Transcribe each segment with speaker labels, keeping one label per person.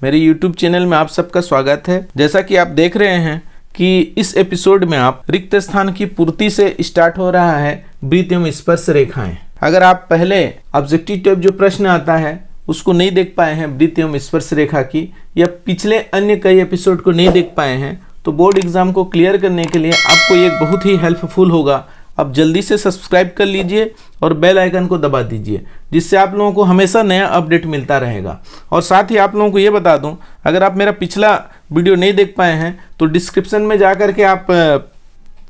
Speaker 1: मेरे YouTube channel में आप सबका स्वागत है। जैसा कि आप देख रहे हैं कि इस एपिसोड में आप रिक्त स्थान की पूर्ति से स्टार्ट हो रहा है वृत्त एवं स्पर्श रेखाएं। अगर आप पहले ऑब्जेक्टिव टाइप जो प्रश्न आता है उसको नहीं देख पाए हैं वृत्त एवं स्पर्श रेखा की, या पिछले अन्य कई एपिसोड को नहीं देख पाए हैं, तो बोर्ड एग्जाम को क्लियर करने के लिए आपको ये बहुत ही हेल्पफुल होगा। आप जल्दी से सब्सक्राइब कर लीजिए और बेल आइकन को दबा दीजिए, जिससे आप लोगों को हमेशा नया अपडेट मिलता रहेगा। और साथ ही आप लोगों को ये बता दूं, अगर आप मेरा पिछला वीडियो नहीं देख पाए हैं तो डिस्क्रिप्शन में जा कर के आप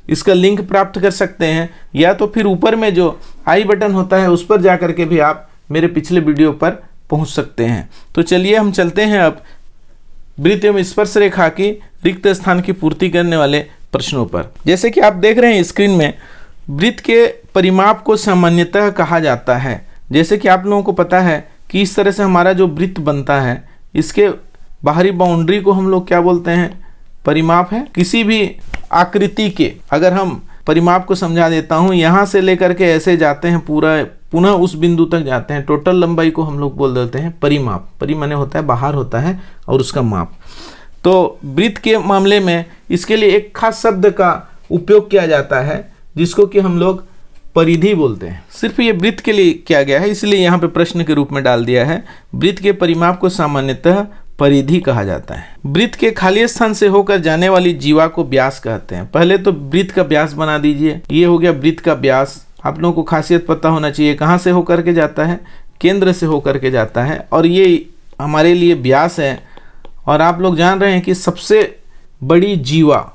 Speaker 1: इसका लिंक प्राप्त कर सकते हैं, या तो फिर ऊपर में जो आई बटन होता है उस पर जा कर के भी आप मेरे पिछले वीडियो पर पहुंच सकते हैं। तो चलिए हम चलते हैं अब वृत्त एवं स्पर्श रेखा की रिक्त स्थान की पूर्ति करने वाले प्रश्नों पर। जैसे कि आप देख रहे हैं स्क्रीन में, वृत्त के परिमाप को सामान्यतः कहा जाता है। जैसे कि आप लोगों को पता है कि इस तरह से हमारा जो वृत्त बनता है, इसके बाहरी बाउंड्री को हम लोग क्या बोलते हैं, परिमाप है। किसी भी आकृति के अगर हम परिमाप को समझा देता हूँ, यहाँ से लेकर के ऐसे जाते हैं पूरा पुनः उस बिंदु तक जाते हैं, टोटल लंबाई को हम लोग बोल देते हैं परिमाप। परि माने होता है बाहर होता है और उसका माप। तो वृत्त के मामले में इसके लिए एक खास शब्द का उपयोग किया जाता है जिसको कि हम लोग परिधि बोलते हैं। सिर्फ ये वृत्त के लिए किया गया है, इसलिए यहाँ पे प्रश्न के रूप में डाल दिया है। वृत्त के परिमाप को सामान्यतः परिधि कहा जाता है। वृत्त के खाली स्थान से होकर जाने वाली जीवा को व्यास कहते हैं। पहले तो वृत्त का व्यास बना दीजिए। ये हो गया वृत्त का व्यास। आप लोगों को खासियत पता होना चाहिए, कहाँ से होकर के जाता है, केंद्र से होकर के जाता है, और ये हमारे लिए व्यास है। और आप लोग जान रहे हैं कि सबसे बड़ी जीवा,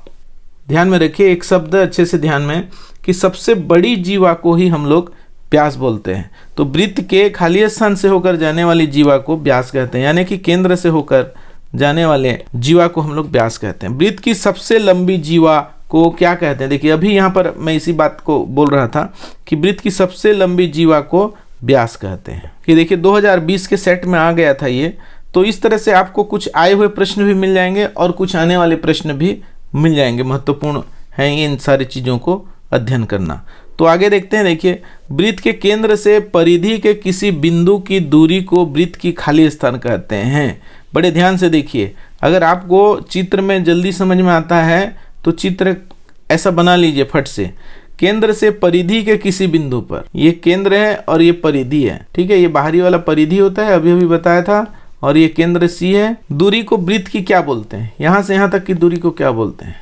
Speaker 1: ध्यान में रखिए एक शब्द अच्छे से ध्यान में, कि सबसे बड़ी जीवा को ही हम लोग व्यास बोलते हैं। तो वृत्त के खाली स्थान से होकर जाने वाली जीवा को व्यास कहते हैं, यानी कि केंद्र से होकर जाने वाले जीवा को हम लोग व्यास कहते हैं। वृत्त की सबसे लंबी जीवा को क्या कहते हैं? देखिए अभी यहाँ पर मैं इसी बात को बोल रहा था कि वृत्त की सबसे लंबी जीवा को व्यास कहते हैं। कि देखिए 2020 के सेट में आ गया था ये। तो इस तरह से आपको कुछ आए हुए प्रश्न भी मिल जाएंगे और कुछ आने वाले प्रश्न भी मिल जाएंगे। महत्वपूर्ण है इन सारी चीज़ों को अध्ययन करना। तो आगे देखते हैं। देखिए वृत्त के केंद्र से परिधि के किसी बिंदु की दूरी को वृत्त की खाली स्थान कहते हैं। बड़े ध्यान से देखिए, अगर आपको चित्र में जल्दी समझ में आता है तो चित्र ऐसा बना लीजिए फट से। केंद्र से परिधि के किसी बिंदु पर, ये केंद्र है और ये परिधि है, ठीक है। ये बाहरी वाला परिधि होता है, अभी बताया था, और ये केंद्र सी है। दूरी को वृत्त की क्या बोलते हैं? यहाँ से यहाँ तक की दूरी को क्या बोलते हैं?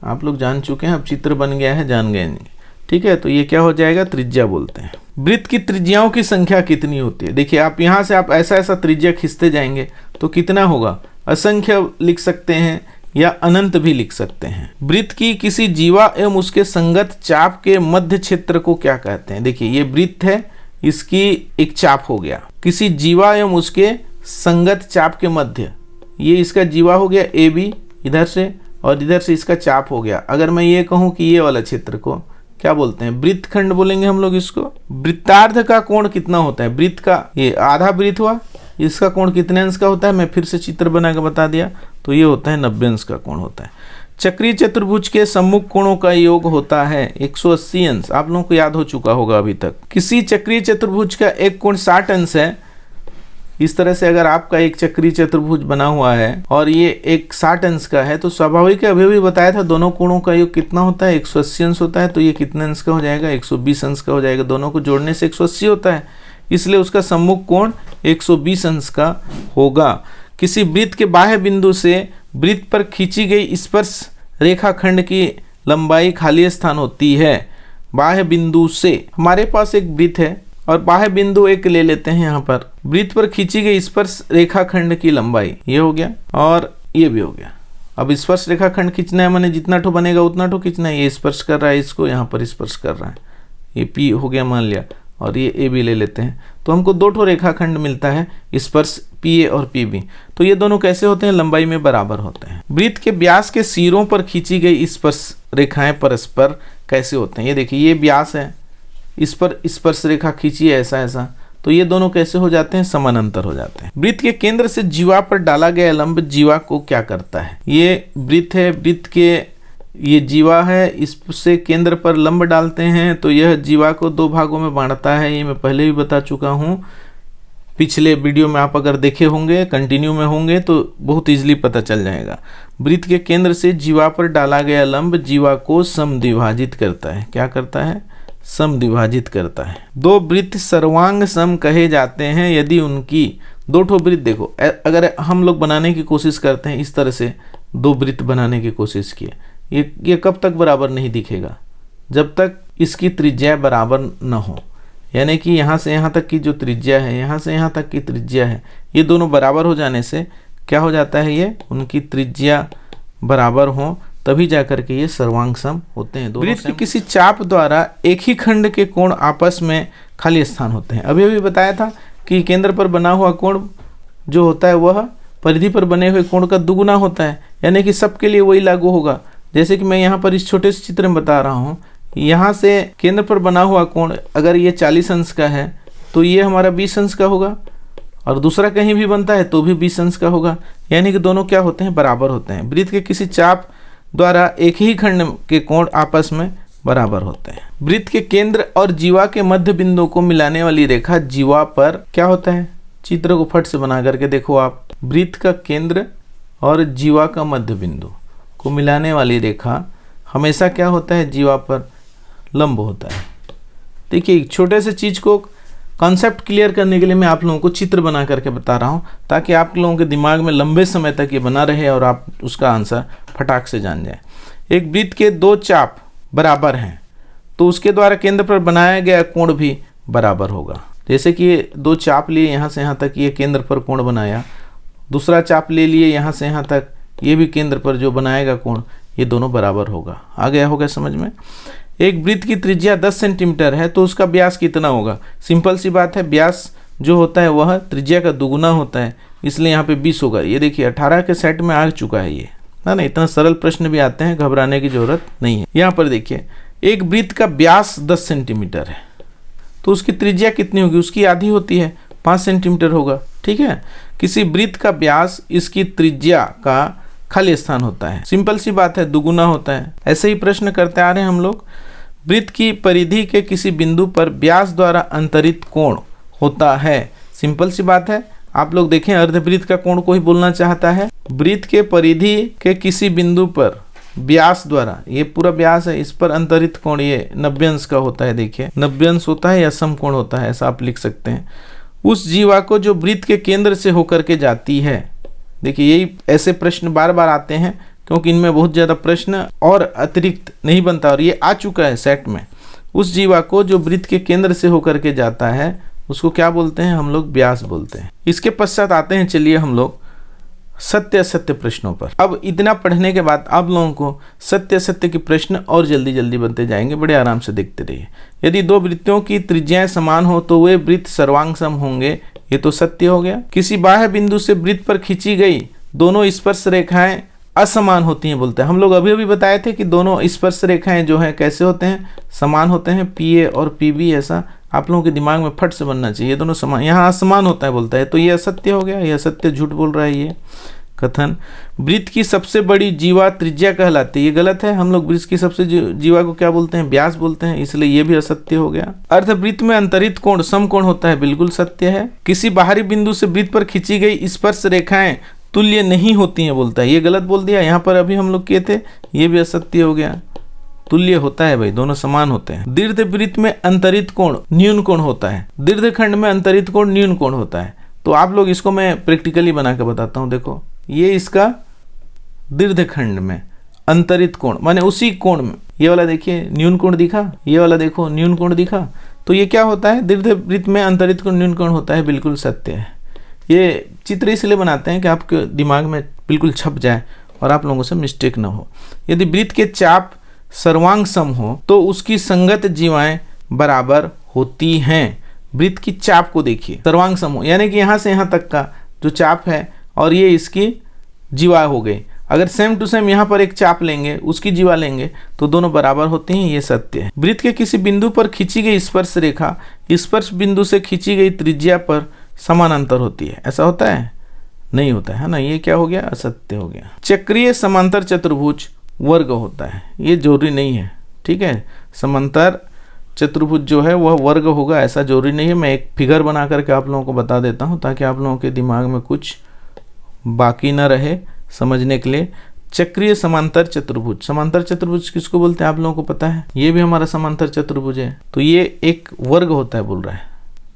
Speaker 1: आप लोग जान चुके हैं, अब चित्र बन गया है, जान गए नहीं, ठीक है। तो ये क्या हो जाएगा? त्रिज्या बोलते हैं। वृत्त की त्रिज्याओं की संख्या कितनी होती है? देखिए आप यहाँ से आप ऐसा ऐसा त्रिज्या खींचते जाएंगे तो कितना होगा? असंख्य लिख सकते हैं या अनंत भी लिख सकते हैं। वृत्त की किसी जीवा एवं उसके संगत चाप के मध्य क्षेत्र को क्या कहते हैं? देखिए ये वृत्त है, इसकी एक चाप हो गया, किसी जीवा एवं उसके संगत चाप के मध्य, ये इसका जीवा हो गया ए बी इधर से, और इधर से इसका चाप हो गया। अगर मैं ये कहूँ कि ये वाला क्षेत्र को क्या बोलते हैं? वृत्तखंड बोलेंगे हम लोग इसको। वृत्तार्ध का कोण कितना होता है? वृत्त का ये आधा वृत्त हुआ, इसका कोण कितने अंश का होता है? मैं फिर से चित्र बना के बता दिया, तो ये होता है 90 अंश का कोण होता है। चक्रीय चतुर्भुज के सम्मुख कोणों का योग होता है 180 अंश। आप लोगों को याद हो चुका होगा अभी तक। किसी चक्रीय चतुर्भुज का एक कोण 60 अंश है। इस तरह से अगर आपका एक चक्रीय चतुर्भुज बना हुआ है और ये एक 60 अंश का है, तो स्वाभाविक है, अभी भी बताया था, दोनों कोणों का योग कितना होता है? 180 अंश होता है। तो ये कितने अंश का हो जाएगा? 120 अंश का हो जाएगा। दोनों को जोड़ने से 180 होता है, इसलिए उसका सम्मुख कोण 120 अंश का होगा। किसी वृत्त के बाह्य बिंदु से वृत्त पर खींची गई स्पर्श रेखा खंड की लंबाई खाली स्थान होती है। बाह्य बिंदु से हमारे पास एक वृत्त है और बाह्य बिंदु एक ले लेते हैं। यहाँ पर वृत्त पर खींची गई स्पर्श रेखा खंड की लंबाई ये हो गया और ये भी हो गया। अब स्पर्श रेखा खंड खींचना है, मैंने जितना ठो बनेगा उतना ठो खींचना है। ये स्पर्श कर रहा है इसको, यहाँ पर स्पर्श कर रहा है, ये पी हो गया मान लिया, और ये ए भी ले लेते हैं। तो हमको दो ठो रेखाखंड मिलता है, स्पर्श पी ए और पी बी। तो ये दोनों कैसे होते हैं? लंबाई में बराबर होते हैं। वृत्त के व्यास के सिरों पर खींची गई स्पर्श रेखाएं परस्पर कैसे होते हैं? ये देखिए ये व्यास है, इस पर स्पर्श रेखा खींची है ऐसा ऐसा, तो ये दोनों कैसे हो जाते हैं? समानांतर हो जाते हैं। वृत्त के केंद्र से जीवा पर डाला गया लंब जीवा को क्या करता है? ये वृत्त है, वृत्त के ये जीवा है, इससे केंद्र पर लंब डालते हैं तो यह जीवा को दो भागों में बांटता है। ये मैं पहले भी बता चुका हूँ। पिछले वीडियो में आप अगर देखे होंगे, कंटिन्यू में होंगे तो बहुत इजीली पता चल जाएगा। वृत्त के केंद्र से जीवा पर डाला गया लंब जीवा को समद्विभाजित करता है। क्या करता है? समद्विभाजित करता है। दो वृत्त सर्वांग सम कहे जाते हैं यदि उनकी दो ठो वृत्त, देखो अगर हम लोग बनाने की कोशिश करते हैं इस तरह से, दो वृत्त बनाने की कोशिश किए, ये कब तक बराबर नहीं दिखेगा? जब तक इसकी त्रिज्या बराबर न हो, यानी कि यहाँ से यहाँ तक की जो त्रिज्या है, यहाँ से यहाँ तक की त्रिज्या है, ये दोनों बराबर हो जाने से क्या हो जाता है, ये उनकी त्रिज्या बराबर हो तभी जाकर के ये सर्वांग सम होते हैं। वृत्त की किसी चाप द्वारा एक ही खंड के कोण आपस में खाली स्थान होते हैं। अभी अभी बताया था कि केंद्र पर बना हुआ कोण जो होता है वह परिधि पर बने हुए कोण का दुगुना होता है, यानी कि सबके लिए वही लागू होगा। जैसे कि मैं यहाँ पर इस छोटे से चित्र में बता रहा हूँ, यहाँ से केंद्र पर बना हुआ कोण अगर ये 40 अंश का है तो ये हमारा 20 अंश का होगा, और दूसरा कहीं भी बनता है तो भी 20 अंश का होगा, यानी कि दोनों क्या होते हैं, बराबर होते हैं। वृत्त के किसी चाप द्वारा एक ही खंड के कोण आपस में बराबर होते हैं। वृत्त के केंद्र और जीवा के मध्य बिंदु को मिलाने वाली रेखा जीवा पर क्या होता है, चित्र को फट से बना करके देखो आप। वृत्त का केंद्र और जीवा का मध्य बिंदु को मिलाने वाली रेखा हमेशा क्या होता है, जीवा पर लंब होता है। देखिए छोटे से चीज को कॉन्सेप्ट क्लियर करने के लिए मैं आप लोगों को चित्र बना करके बता रहा हूँ, ताकि आप लोगों के दिमाग में लंबे समय तक ये बना रहे और आप उसका आंसर फटाक से जान जाए। एक वृत्त के दो चाप बराबर हैं तो उसके द्वारा केंद्र पर बनाया गया कोण भी बराबर होगा। जैसे कि ये दो चाप लिए यहाँ से यहाँ तक, ये केंद्र पर कोण बनाया, दूसरा चाप ले लिए यहाँ से यहाँ तक, ये भी केंद्र पर जो बनाएगा कोण, ये दोनों बराबर होगा। आ गया होगा समझ में। एक वृत्त की त्रिज्या 10 सेंटीमीटर है तो उसका व्यास कितना होगा? सिंपल सी बात है, व्यास जो होता है वह त्रिज्या का दुगुना होता है, इसलिए यहाँ पे 20 होगा। ये देखिए 18 के सेट में आ चुका है ये, है ना। इतना सरल प्रश्न भी आते हैं, घबराने की जरूरत नहीं है। यहाँ पर देखिए एक वृत्त का व्यास 10 सेंटीमीटर है तो उसकी त्रिज्या कितनी होगी? उसकी आधी होती है, 5 सेंटीमीटर होगा, ठीक है। किसी वृत्त का व्यास इसकी त्रिज्या का खाली स्थान होता है। सिंपल सी बात है, दुगुना होता है। ऐसे ही प्रश्न करते आ रहे हैं हम लोग। वृत्त की परिधि के किसी बिंदु पर व्यास द्वारा अंतरित कोण होता है। सिंपल सी बात है, आप लोग देखें अर्धवृत्त का कोण को ही बोलना चाहता है। वृत्त के परिधि के किसी बिंदु पर व्यास द्वारा, ये पूरा व्यास है, इस पर अंतरित कोण ये 90 अंश का होता है। देखिए 90 अंश होता है या समकोण होता है, ऐसा आप लिख सकते हैं। उस जीवा को जो वृत्त के केंद्र से होकर के जाती है। देखिए यही ऐसे प्रश्न बार बार आते हैं क्योंकि इनमें बहुत ज़्यादा प्रश्न और अतिरिक्त नहीं बनता, और ये आ चुका है सेट में। उस जीवा को जो वृत्त के केंद्र से होकर के जाता है उसको क्या बोलते हैं हम लोग? व्यास बोलते हैं। इसके पश्चात आते हैं, चलिए हम लोग सत्य असत्य प्रश्नों पर। अब इतना पढ़ने के बाद आप लोगों को सत्य असत्य के प्रश्न और जल्दी जल्दी बनते जाएंगे, बड़े आराम से देखते रहिए। यदि दो वृत्तों की त्रिज्याएं समान हो तो वे वृत्त सर्वांग सम होंगे, ये तो सत्य हो गया। किसी बाह्य बिंदु से वृत्त पर खींची गई दोनों स्पर्श रेखाएं असमान होती हैं बोलते हैं। हम लोग अभी अभी बताए थे कि दोनों स्पर्श रेखाएं जो हैं कैसे होते हैं, समान होते हैं। पीए और पीबी, ऐसा आप लोगों के दिमाग में फट से बनना चाहिए, दोनों समान। यहाँ असमान होता है बोलता है, तो ये असत्य हो गया, ये असत्य, झूठ बोल रहा है ये कथन। वृत्त की सबसे बड़ी जीवा त्रिज्या कहलाती है, ये गलत है। हम लोग वृत्त की सबसे जीवा को क्या बोलते हैं? व्यास बोलते हैं, इसलिए ये भी असत्य हो गया। अर्धवृत्त में अंतरित कोण समकोण होता है, बिल्कुल सत्य है। किसी बाहरी बिंदु से वृत्त पर खींची गई स्पर्श रेखाएं तुल्य नहीं होती हैं बोलता है, ये गलत बोल दिया। यहाँ पर अभी हम लोग किए थे, ये भी असत्य हो गया। तुल्य होता है भाई, दोनों समान होते हैं। दीर्घ वृत्त में अंतरित कोण न्यून कोण होता है, दीर्घ खंड में अंतरित कोण न्यून कोण होता है। तो आप लोग इसको मैं प्रैक्टिकली बना के बताता हूँ। देखो ये इसका दीर्घ खंड में अंतरित कोण, माने उसी कोण में, ये वाला देखिए न्यून कोण दिखा, ये वाला देखो न्यून कोण दिखा, तो ये क्या होता है? दीर्घ वृत्त में अंतरित कोण न्यून कोण होता है, बिल्कुल सत्य है। ये चित्र इसलिए बनाते हैं कि आपके दिमाग में बिल्कुल छप जाए और आप लोगों से मिस्टेक ना हो। यदि वृत्त के चाप सर्वांग सम हो तो उसकी संगत जीवाएं बराबर होती हैं। वृत्त की चाप को देखिए, सर्वांग सम हो यानी कि यहाँ से यहाँ तक का जो चाप है और ये इसकी जीवा हो गई। अगर सेम टू सेम यहाँ पर एक चाप लेंगे, उसकी जीवा लेंगे, तो दोनों बराबर होती हैं, ये सत्य है। वृत्त के किसी बिंदु पर खींची गई स्पर्श रेखा स्पर्श बिंदु से खींची गई त्रिज्या पर समानांतर होती है, ऐसा होता है? नहीं होता है ना, ये क्या हो गया? असत्य हो गया। चक्रीय समांतर चतुर्भुज वर्ग होता है, ये जरूरी नहीं है, ठीक है। समांतर चतुर्भुज जो है वह वर्ग होगा ऐसा जरूरी नहीं है। मैं एक फिगर बना करके आप लोगों को बता देता हूं ताकि आप लोगों के दिमाग में कुछ बाकी ना रहे समझने के लिए। चक्रीय समांतर चतुर्भुज, समांतर चतुर्भुज किसको बोलते हैं आप लोगों को पता है? ये भी हमारा समांतर चतुर्भुज है, तो ये एक वर्ग होता है बोल रहा है,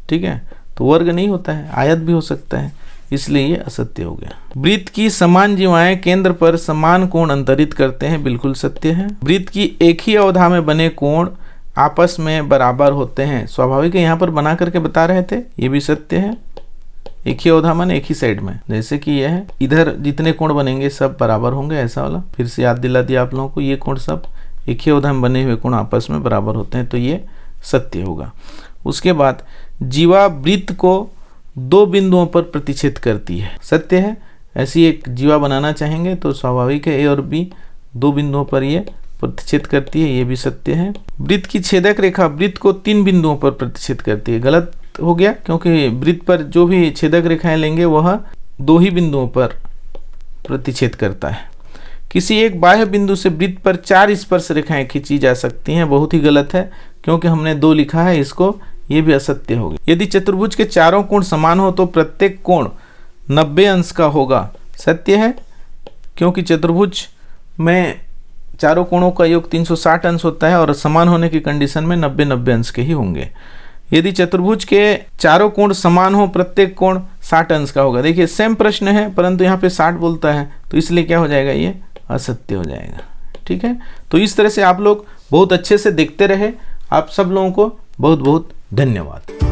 Speaker 1: ठीक है। तो वर्ग नहीं होता है, आयत भी हो सकता है, इसलिए ये असत्य हो गया। वृत्त की समान जीवाएं केंद्र पर समान कोण अंतरित करते हैं, बिल्कुल सत्य है। वृत्त की एक ही अवधा में बने कोण आपस में बराबर होते हैं, स्वाभाविक है, यहाँ पर बना करके बता रहे थे, ये भी सत्य है। एक ही अवधा माने एक ही साइड में, जैसे कि यह है, इधर जितने कोण बनेंगे सब बराबर होंगे, ऐसा वाला। फिर से याद दिला दिया आप लोगों को, ये कोण सब एक ही अवधा में बने हुए कोण आपस में बराबर होते हैं, तो ये सत्य होगा। उसके बाद जीवा वृत्त को 2 बिंदुओं पर प्रतिच्छेद करती है, सत्य है। ऐसी एक जीवा बनाना चाहेंगे तो स्वाभाविक है, ए और बी 2 बिंदुओं पर ये प्रतिच्छेद करती है, ये भी सत्य है। वृत्त की छेदक रेखा वृत्त को 3 बिंदुओं पर प्रतिच्छेद करती है, गलत हो गया, क्योंकि वृत्त पर जो भी छेदक रेखाएं लेंगे वह 2 ही बिंदुओं पर प्रतिच्छेद करता है। किसी एक बाह्य बिंदु से वृत्त पर 4 स्पर्श रेखाएं खींची जा सकती हैं, बहुत ही गलत है, क्योंकि हमने 2 लिखा है इसको, ये भी असत्य होगा। यदि चतुर्भुज के चारों कोण समान हो तो प्रत्येक कोण 90 अंश का होगा, सत्य है, क्योंकि चतुर्भुज में चारों कोणों का योग 360 अंश होता है और समान होने की कंडीशन में 90 अंश के ही होंगे। यदि चतुर्भुज के चारों कोण समान हो प्रत्येक कोण 60 अंश का होगा। देखिए सेम प्रश्न है, परंतु यहाँ पे 60 बोलता है, तो इसलिए क्या हो जाएगा, ये असत्य हो जाएगा, ठीक है। तो इस तरह से आप लोग बहुत अच्छे से देखते रहे। आप सब लोगों को बहुत बहुत धन्यवाद।